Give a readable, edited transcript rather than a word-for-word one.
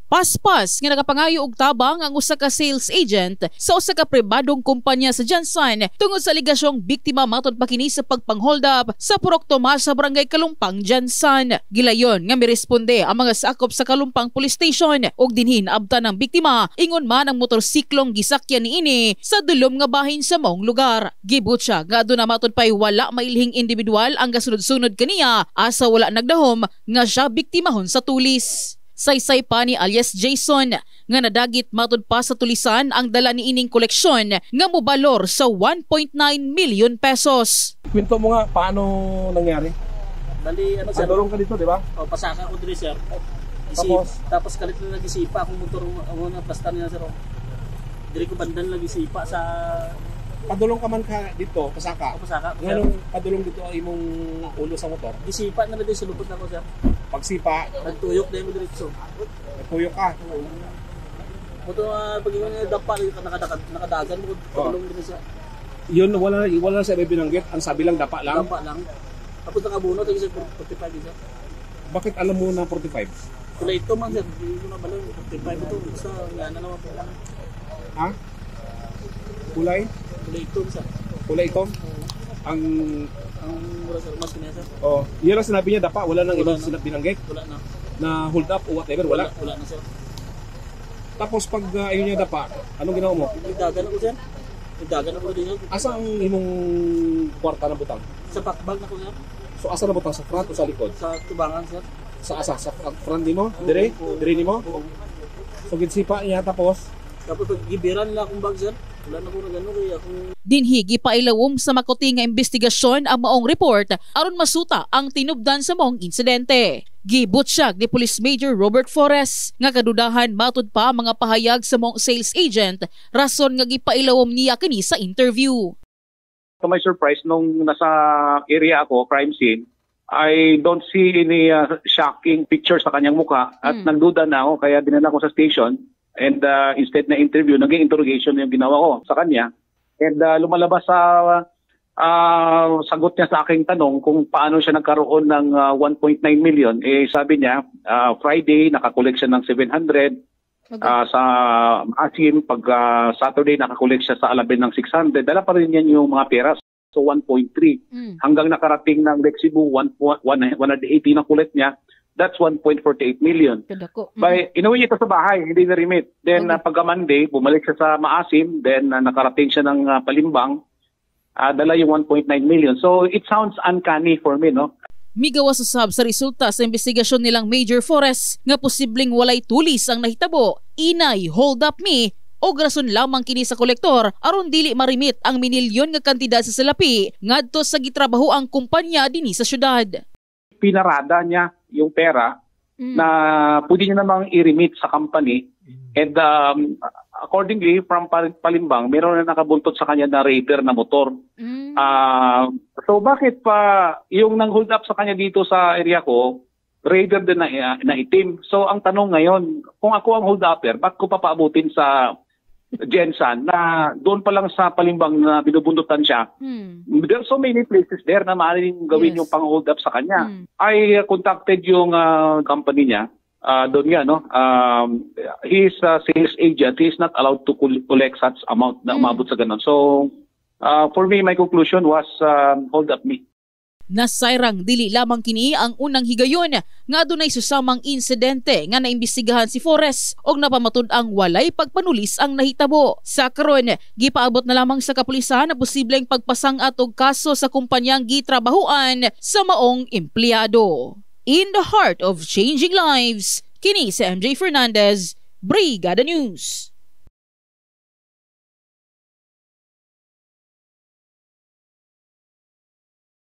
Paspas nga nakapangayo og tabang ang usa ka sales agent sa usa ka pribadong kumpanya sa Jansan tungod sa aligasyong biktima matud pa kini sa pagpang-hold up sa Purok Tomas sa Barangay Kalumpang, Jansan. Gilayon nga miresponde ang mga sakop sa Kalumpang Police Station ug dinhin abtan ng biktima ingon man ang motorsiklong gisakyan niini sa dulom nga bahin sa maong lugar. Gibutya nga aduna matud pay wala mailhing individual ang gasunod-sunod kaniya asa wala nagdahom nga siya biktimahon sa tulis. Saysay pa ni alias Jason nga nadagit matud pa sa tulisan ang dala niining koleksyon nga mobalor sa 1.9 million pesos. Kwento mo nga paano nangyari? Bali ano sir? Adorong ka dito, di ba? O pasaka ko diri sir. Tapos kalit na nagisipa akong motor na plastar niya sir. Diri ko bandan nagisipa sa Padulong ka man ka dito, pasaka. O pasaka. Nganong padulong dito ang imong ulo sa motor? Gisipa na lagi sa lubot nako sir. Pagsipa, Nagtuyok dahil mo diretso. nagpuyok ka. Moto pag-ingon nga dapa nakadagan mo padulong diri sa Yun, wala sa binanggit. Ang sabi lang, dapa lang. dapa lang. Tapos nakabuno tayo sa 45 sir. Bakit alam mo na 45? Kulay ito man sir. Hindi ko na balaw 45 ito. Basta nga na naman po. Ha? Kulay? Kulay ito sir. Kulay ito? Ang Mura sir mas kanya sir. Oh, yun ang sinabi niya, dapa. Wala nang Wala ibang na. binanggit Wala na. na hold up o whatever. Wala. Wala na sir. Tapos pag ayun niya dapa, anong ginawa mo? Nagdagan ako sir. Nagdagan ako din sir. Asa ang imong kwarta na butang? Sa pakbag na ko sir. So asa na butang? Sa front o sa likod? Sa tubangan sir. Sa asa? Sa front nimo? Dire? Dire nimo? So ginsipa niya tapos Tapos pag gibiran nila akong bag sir. Wala na ko na gano'n kaya akong Dinhi gipailawom sa makuti nga investigasyon ang maong report aron masuta ang tinubdan sa maong insidente. Gibutyag ni Police Major Robert Flores nga kadudahan matud pa mga pahayag sa maong sales agent rason nga gipailawom niya kini sa interview. To my surprise, nung nasa area ako, crime scene, I don't see any shocking picture sa kanyang mukha at nagduda na ako kaya dinala ko sa station and instead na interview, naging interrogation yung ginawa ko sa kanya and lumalabas sa sagot niya sa aking tanong kung paano siya nagkaroon ng 1.9 million. Sabi niya, Friday nakakolekt siya ng 700, sa Asim, pag Saturday nakakolekt siya sa Alabin ng 600, dala pa rin yan yung mga pera. So 1.3 hanggang nakarating ng Lake Cebu 180 na kulit niya, that's 1.48 million. By inuwi niya ito sa bahay, hindi na remit. Then pag Monday bumalik siya sa Maasim, then nakarating siya ng Palimbang, dala yung 1.9 million. So it sounds uncanny for me, no? Migawas usab sa resulta sa investigasyon nilang Major Flores nga posibleng walay tulis ang nahitabo, inay hold up me o rason lamang kini sa kolektor aron dili marimit ang minilyon nga kantidad sa salapi ngadto sa gitrabaho ang kumpanya dinhi sa syudad. Pinarada niya yung pera na pwede niya namang i-remit sa company and accordingly from Palimbang meron na nakabuntot sa kanya na Raider na motor. So bakit pa yung nang hold up sa kanya dito sa area ko Raider din na itim. So ang tanong ngayon, kung ako ang hold upper, bakit ko papaabutin sa Jensan na doon pa lang sa Palimbang na binubundutan siya? There are so many places there na maaaring gawin yung pang-hold up sa kanya. I contacted yung company niya. Doon nga, no? He's a sales agent. He's not allowed to collect such amount na umabot sa ganun. So, for me, my conclusion was hold up me. Nasayrang dili lamang kini ang unang higayon nga adunay susamang insidente nga naimbestigahan si Flores og napamatud ang walay pagpanulis ang nahitabo. Sa karon, gipaabot na lamang sa kapulisan na posibleng pagpasang-at og kaso sa kumpanyang gitrabahuan sa maong empleyado. In the heart of changing lives, kini si MJ Fernandez, Brigada News.